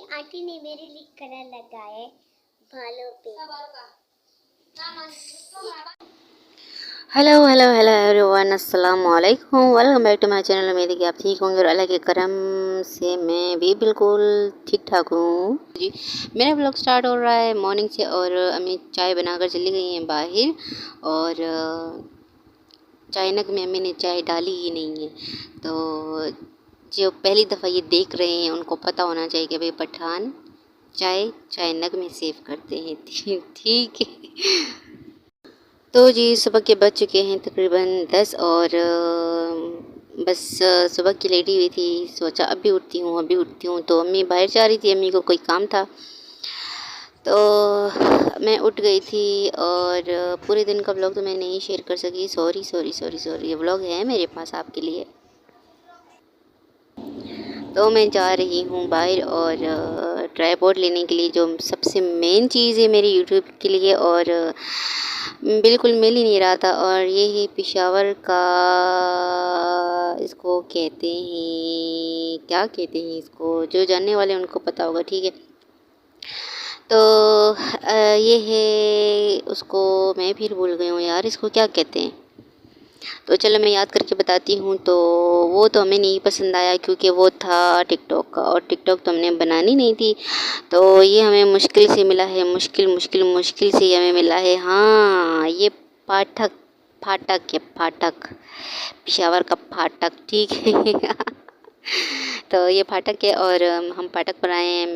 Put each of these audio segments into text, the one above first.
Aunty ने मेरे लिए कलर लगाए बालों पे। हेलो हेलो हेलो एवरीवन, अस्सलाम वालेकुम, welcome back to my channel. उम्मीद है कि आप ठीक होंगे और अल्लाह के करम से मैं भी बिल्कुल ठीक ठाक हूँ जी। मेरा ब्लॉग स्टार्ट हो रहा है मॉर्निंग से और अम्मी चाय बनाकर चली गई हैं बाहर और चाइनक में अम्मी ने चाय डाली ही नहीं है। तो जो पहली दफ़ा ये देख रहे हैं उनको पता होना चाहिए कि भाई पठान चाइनक में सेव करते हैं। ठीक है। तो जी सुबह के बज चुके हैं तकरीबन 10 और बस सुबह की लेटी हुई थी। सोचा अभी उठती हूँ तो अम्मी बाहर जा रही थी, अम्मी को कोई काम था तो मैं उठ गई थी। और पूरे दिन का व्लॉग तो मैं नहीं शेयर कर सकी, सॉरी। ये व्लॉग है मेरे पास आपके लिए। तो मैं जा रही हूँ बाहर और ट्राइपॉड लेने के लिए, जो सबसे मेन चीज़ है मेरी यूट्यूब के लिए, और बिल्कुल मिल ही नहीं रहा था। और ये ही पेशावर का, इसको कहते हैं, क्या कहते हैं इसको, जो जानने वाले उनको पता होगा, ठीक है। तो ये है, उसको मैं फिर भूल गई हूँ यार, इसको क्या कहते हैं। तो चलो मैं याद करके बताती हूँ। तो वो तो हमें नहीं पसंद आया क्योंकि वो था टिकटॉक का, और टिकटॉक तो हमने बनानी नहीं थी। तो ये हमें मुश्किल से मिला है, मुश्किल से हमें मिला है। हाँ, ये फाटक फाटक पेशावर का फाटक, ठीक है। तो ये फाटक है और हम फाटक पर आए हैं।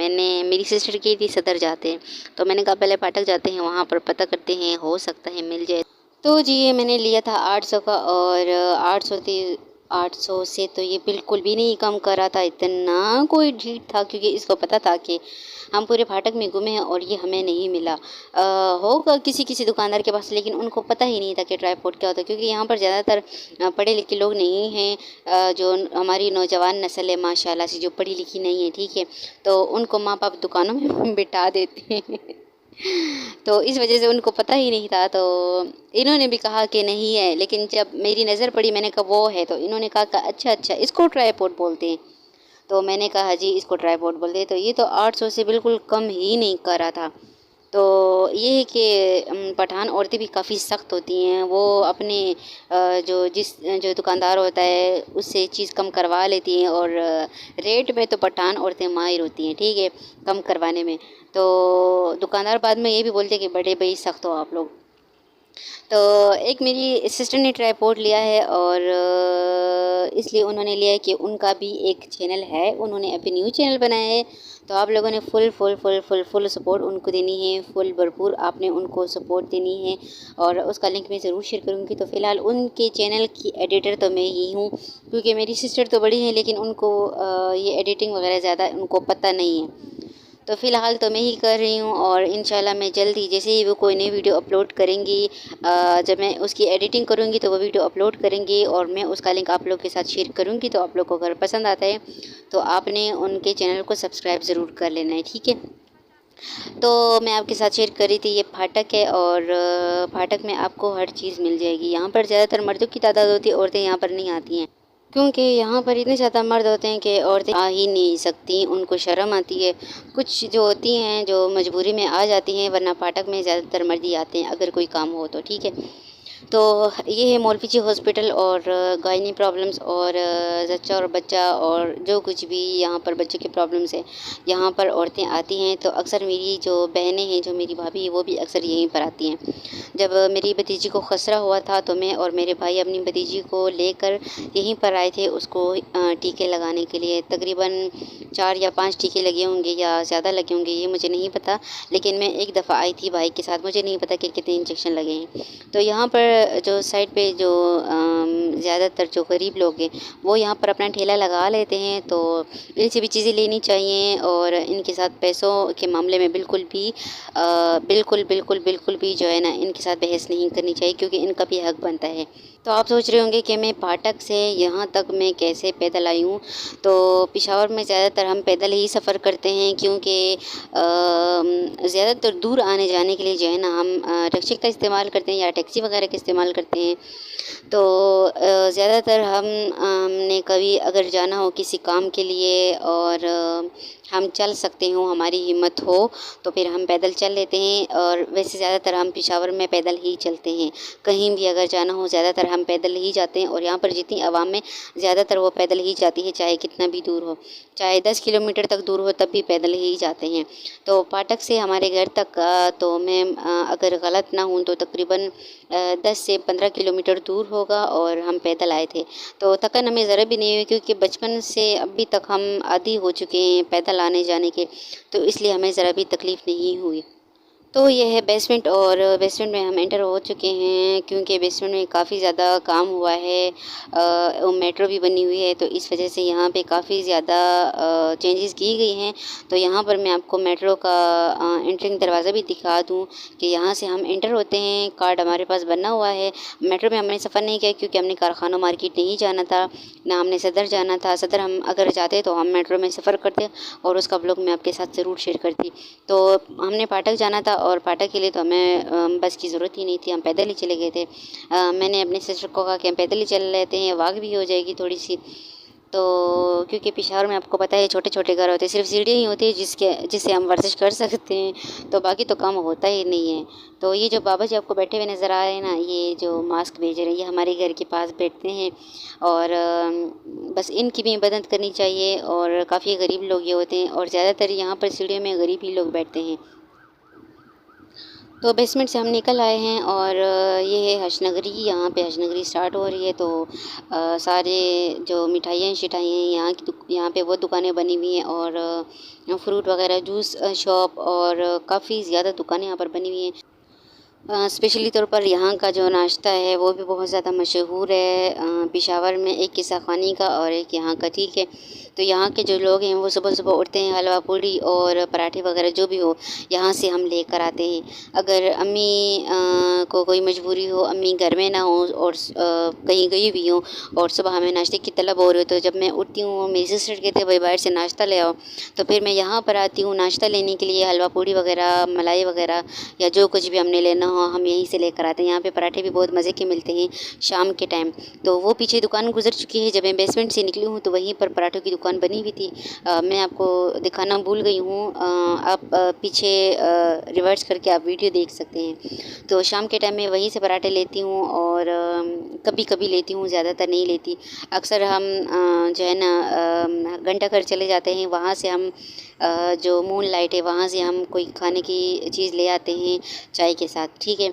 मेरी सिस्टर की थी सदर जाते हैं, तो मैंने कहा पहले फाटक जाते हैं, वहाँ पर पता करते हैं, हो सकता है मिल जाए। तो जी ये मैंने लिया था 800 का, और 800 से तो ये बिल्कुल भी नहीं कम कर रहा था, इतना कोई ढीठ था, क्योंकि इसको पता था कि हम पूरे फाटक में घूमे हैं और ये हमें नहीं मिला। होगा किसी किसी दुकानदार के पास, लेकिन उनको पता ही नहीं था कि ट्राइपॉड क्या होता है, क्योंकि यहाँ पर ज़्यादातर पढ़े लिखे लोग नहीं हैं। जो हमारी नौजवान नस्ल है माशाल्लाह से, जो पढ़ी लिखी नहीं है, ठीक है, तो उनको माँ बाप दुकानों में बिठा देते हैं। तो इस वजह से उनको पता ही नहीं था। तो इन्होंने भी कहा कि नहीं है, लेकिन जब मेरी नज़र पड़ी मैंने कहा वो है, तो इन्होंने कहा कि अच्छा इसको ट्राइपॉड बोलते हैं। तो मैंने कहा जी इसको ट्राइपॉड बोलते हैं। तो ये तो 800 से बिल्कुल कम ही नहीं कर रहा था। तो ये है कि पठान औरतें भी काफ़ी सख्त होती हैं, वो अपने जो दुकानदार होता है उससे चीज़ कम करवा लेती हैं, और रेट में तो पठान औरतें माहिर होती हैं, ठीक है, कम करवाने में। तो दुकानदार बाद में ये भी बोलते हैं कि बड़े भाई सख्त हो आप लोग। तो एक मेरी सिस्टर ने ट्राइपॉड लिया है, और इसलिए उन्होंने लिया है कि उनका भी एक चैनल है, उन्होंने अभी न्यू चैनल बनाया है। तो आप लोगों ने फुल सपोर्ट उनको देनी है, फुल भरपूर आपने उनको सपोर्ट देनी है, और उसका लिंक मैं ज़रूर शेयर करूँगी। तो फ़िलहाल उनके चैनल की एडिटर तो मैं ही हूँ, क्योंकि मेरी सिस्टर तो बड़ी है, लेकिन उनको ये एडिटिंग वगैरह ज़्यादा उनको पता नहीं है। तो फ़िलहाल तो मैं ही कर रही हूँ, और इंशाल्लाह मैं जल्द ही, जैसे ही वो कोई नई वीडियो अपलोड करेंगी, जब मैं उसकी एडिटिंग करूँगी तो वो वीडियो अपलोड करेंगी, और मैं उसका लिंक आप लोग के साथ शेयर करूँगी। तो आप लोग को अगर पसंद आता है तो आपने उनके चैनल को सब्सक्राइब ज़रूर कर लेना है, ठीक है। तो मैं आपके साथ शेयर कर रही थी, ये फाटक है, और फाटक में आपको हर चीज़ मिल जाएगी। यहाँ पर ज़्यादातर मर्दों की तादाद होती है, औरतें यहाँ पर नहीं आती हैं, क्योंकि यहाँ पर इतने ज़्यादा मर्द होते हैं कि औरतें आ ही नहीं सकती, उनको शर्म आती है। कुछ जो होती हैं जो मजबूरी में आ जाती हैं, वरना फाटक में ज़्यादातर मर्द ही आते हैं अगर कोई काम हो तो, ठीक है। तो ये है मौलवी जी हॉस्पिटल, और गायनी प्रॉब्लम्स, और जच्चा और बच्चा, और जो कुछ भी यहाँ पर बच्चों की प्रॉब्लम्स है, यहाँ पर औरतें आती हैं। तो अक्सर मेरी जो बहनें हैं, जो मेरी भाभी है, वो भी अक्सर यहीं पर आती हैं। जब मेरी भतीजी को खसरा हुआ था तो मैं और मेरे भाई अपनी भतीजी को लेकर यहीं पर आए थे उसको टीके लगाने के लिए। तकरीबन 4 या 5 टीके लगे होंगे या ज़्यादा लगे होंगे, ये मुझे नहीं पता, लेकिन मैं एक दफ़ा आई थी भाई के साथ, मुझे नहीं पता कि कितने इंजेक्शन लगे हैं। तो यहाँ पर जो साइड पे जो ज़्यादातर जो गरीब लोग हैं वो यहाँ पर अपना ठेला लगा लेते हैं, तो इनसे भी चीज़ें लेनी चाहिए, और इनके साथ पैसों के मामले में बिल्कुल भी जो है ना, इनके साथ बहस नहीं करनी चाहिए, क्योंकि इनका भी हक बनता है। तो आप सोच रहे होंगे कि मैं फाटक से यहाँ तक मैं कैसे पैदल आई हूँ। तो पेशावर में ज़्यादातर हम पैदल ही सफ़र करते हैं, क्योंकि ज़्यादातर दूर आने जाने के लिए जो है ना हम रिक्शे का इस्तेमाल करते हैं या टैक्सी वगैरह का इस्तेमाल करते हैं। तो ज़्यादातर हमने कभी अगर जाना हो किसी काम के लिए और हम चल सकते हो, हमारी हिम्मत हो, तो फिर हम पैदल चल लेते हैं। और वैसे ज़्यादातर हम पेशावर में पैदल ही चलते हैं। कहीं भी अगर जाना हो ज़्यादातर हम पैदल ही जाते हैं, और यहाँ पर जितनी आवाम है ज़्यादातर वो पैदल ही जाती है, चाहे कितना भी दूर हो, चाहे 10 किलोमीटर तक दूर हो तब भी पैदल ही जाते हैं। तो फाटक से हमारे घर तक तो मैं अगर गलत ना हूँ तो तकरीबन 10 से 15 किलोमीटर दूर होगा, और हम पैदल आए थे। तो थकान हमें ज़रा भी नहीं हुई, क्योंकि बचपन से अभी तक हम आदी हो चुके हैं पैदल आने जाने के, तो इसलिए हमें ज़रा भी तकलीफ़ नहीं हुई। तो ये है बेसमेंट, और बेसमेंट में हम एंटर हो चुके हैं, क्योंकि बेसमेंट में काफ़ी ज़्यादा काम हुआ है। मेट्रो भी बनी हुई है, तो इस वजह से यहाँ पे काफ़ी ज़्यादा चेंजेस की गई हैं। तो यहाँ पर मैं आपको मेट्रो का एंट्रिंग दरवाज़ा भी दिखा दूँ कि यहाँ से हम एंटर होते हैं। कार्ड हमारे पास बना हुआ है। मेट्रो में हमने सफ़र नहीं किया, क्योंकि हमने कारखाना मार्केट नहीं जाना था, ना हमने सदर जाना था। सदर हम अगर जाते तो हम मेट्रो में सफ़र करते, और उसका ब्लॉग मैं आपके साथ ज़रूर शेयर करती। तो हमने फाटक जाना था, और फाटक के लिए तो हमें बस की ज़रूरत ही नहीं थी, हम पैदल ही चले गए थे। मैंने अपने सिस्टर को कहा कि हम पैदल ही चल लेते हैं, वॉक भी हो जाएगी थोड़ी सी। तो क्योंकि पेशावर में आपको पता है छोटे छोटे घर होते हैं, सिर्फ सीढ़ियाँ ही होती है जिससे हम वर्जिश कर सकते हैं, तो बाकी तो काम होता ही नहीं है। तो ये जो बाबा जी आपको बैठे हुए नज़र आ रहे हैं ना, ये जो मास्क बेच रहे हैं, ये हमारे घर के पास बैठते हैं, और बस इनकी भी मदद करनी चाहिए। और काफ़ी गरीब लोग ये होते हैं, और ज़्यादातर यहाँ पर सीढ़ियों में गरीब ही लोग बैठते हैं। तो बेसमेंट से हम निकल आए हैं, और ये है हशनगरी। यहाँ पे हशनगरी स्टार्ट हो रही है। तो सारे जो मिठाइयाँ शिठाइयाँ यहाँ पे वो दुकानें बनी हुई हैं, और फ्रूट वगैरह जूस शॉप, और काफ़ी ज़्यादा दुकानें यहाँ पर बनी हुई हैं। स्पेशली तौर पर यहाँ का जो नाश्ता है वो भी बहुत ज़्यादा मशहूर है पेशावर में, एक किस्सा खानी का और एक यहाँ का, ठीक है। तो यहाँ के जो लोग हैं वो सुबह सुबह उठते हैं, हलवा पूड़ी और पराठे वगैरह जो भी हो यहाँ से हम लेकर आते हैं। अगर अम्मी को कोई मजबूरी हो, अम्मी घर में ना हो और कहीं गई भी हो, और सुबह हमें नाश्ते की तलब हो रही हो, तो जब मैं उठती हूँ मेरी सिस्टर कहते हैं भाई बाहर से नाश्ता ले आओ, तो फिर मैं यहाँ पर आती हूँ नाश्ता लेने के लिए। हलवा पूड़ी वगैरह, मलाई वगैरह, या जो कुछ भी हमने लेना हो हम यहीं से लेकर आते हैं। यहाँ पे पराठे भी बहुत मज़े के मिलते हैं शाम के टाइम। तो वो पीछे दुकान गुजर चुकी है, जब मैं बेसमेंट से निकली हूँ तो वहीं पर पराठों की दुकान बनी हुई थी। मैं आपको दिखाना भूल गई हूँ, आप पीछे रिवर्स करके आप वीडियो देख सकते हैं। तो शाम के टाइम में वहीं से पराठे लेती हूँ, और कभी कभी लेती हूँ, ज़्यादातर नहीं लेती। अक्सर हम जो है ना घंटाघर चले जाते हैं, वहाँ से हम जो मून लाइट है वहाँ से हम कोई खाने की चीज़ ले आते हैं चाय के साथ, ठीक है।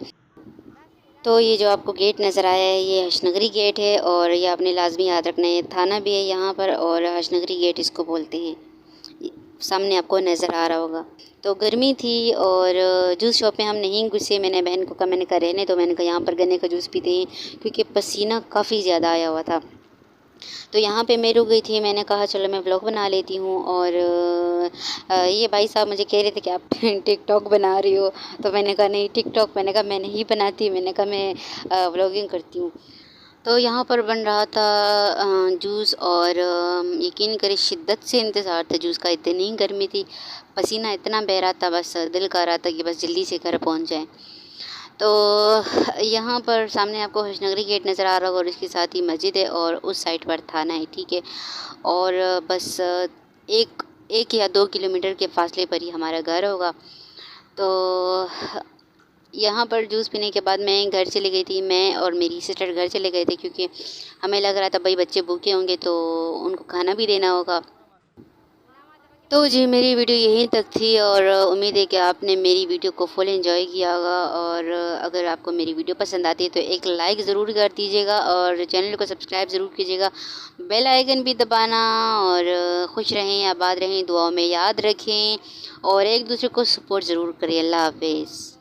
तो ये जो आपको गेट नज़र आया है ये हशनगरी गेट है, और ये आपने लाजमी याद रखना है। थाना भी है यहाँ पर, और हशनगरी गेट इसको बोलते हैं। सामने आपको नज़र आ रहा होगा। तो गर्मी थी और जूस शॉप में हम नहीं घुसे। मैंने बहन को कहा, मैंने कहा रहने तो, मैंने कहा यहाँ पर गन्ने का जूस पीते हैं, क्योंकि पसीना काफ़ी ज़्यादा आया हुआ था। तो यहाँ पे मैं रुक गई थी, मैंने कहा चलो मैं व्लॉग बना लेती हूँ। और ये भाई साहब मुझे कह रहे थे कि आप टिकटॉक बना रही हो, तो मैंने कहा नहीं टिकटॉक, मैंने कहा मैं नहीं बनाती, मैंने कहा मैं व्लॉगिंग करती हूँ। तो यहाँ पर बन रहा था जूस, और यकीन करें शिद्दत से इंतज़ार था जूस का, इतनी गर्मी थी, पसीना इतना बह रहा था, बस दिल कर रहा था कि बस जल्दी से घर पहुँच जाए। तो यहाँ पर सामने आपको हशनगरी गेट नज़र आ रहा होगा, और इसके साथ ही मस्जिद है, और उस साइड पर थाना है, ठीक है। और बस एक या 2 किलोमीटर के फासले पर ही हमारा घर होगा। तो यहाँ पर जूस पीने के बाद मैं घर चली गई थी, मैं और मेरी सिस्टर घर चले गए थे, क्योंकि हमें लग रहा था भाई बच्चे भूखे होंगे तो उनको खाना भी देना होगा। तो जी मेरी वीडियो यहीं तक थी, और उम्मीद है कि आपने मेरी वीडियो को फुल एंजॉय किया होगा। और अगर आपको मेरी वीडियो पसंद आती है तो एक लाइक ज़रूर कर दीजिएगा, और चैनल को सब्सक्राइब ज़रूर कीजिएगा, बेल आइकन भी दबाना। और खुश रहें, आबाद रहें, दुआओं में याद रखें, और एक दूसरे को सपोर्ट ज़रूर करें। अल्लाह हाफिज़।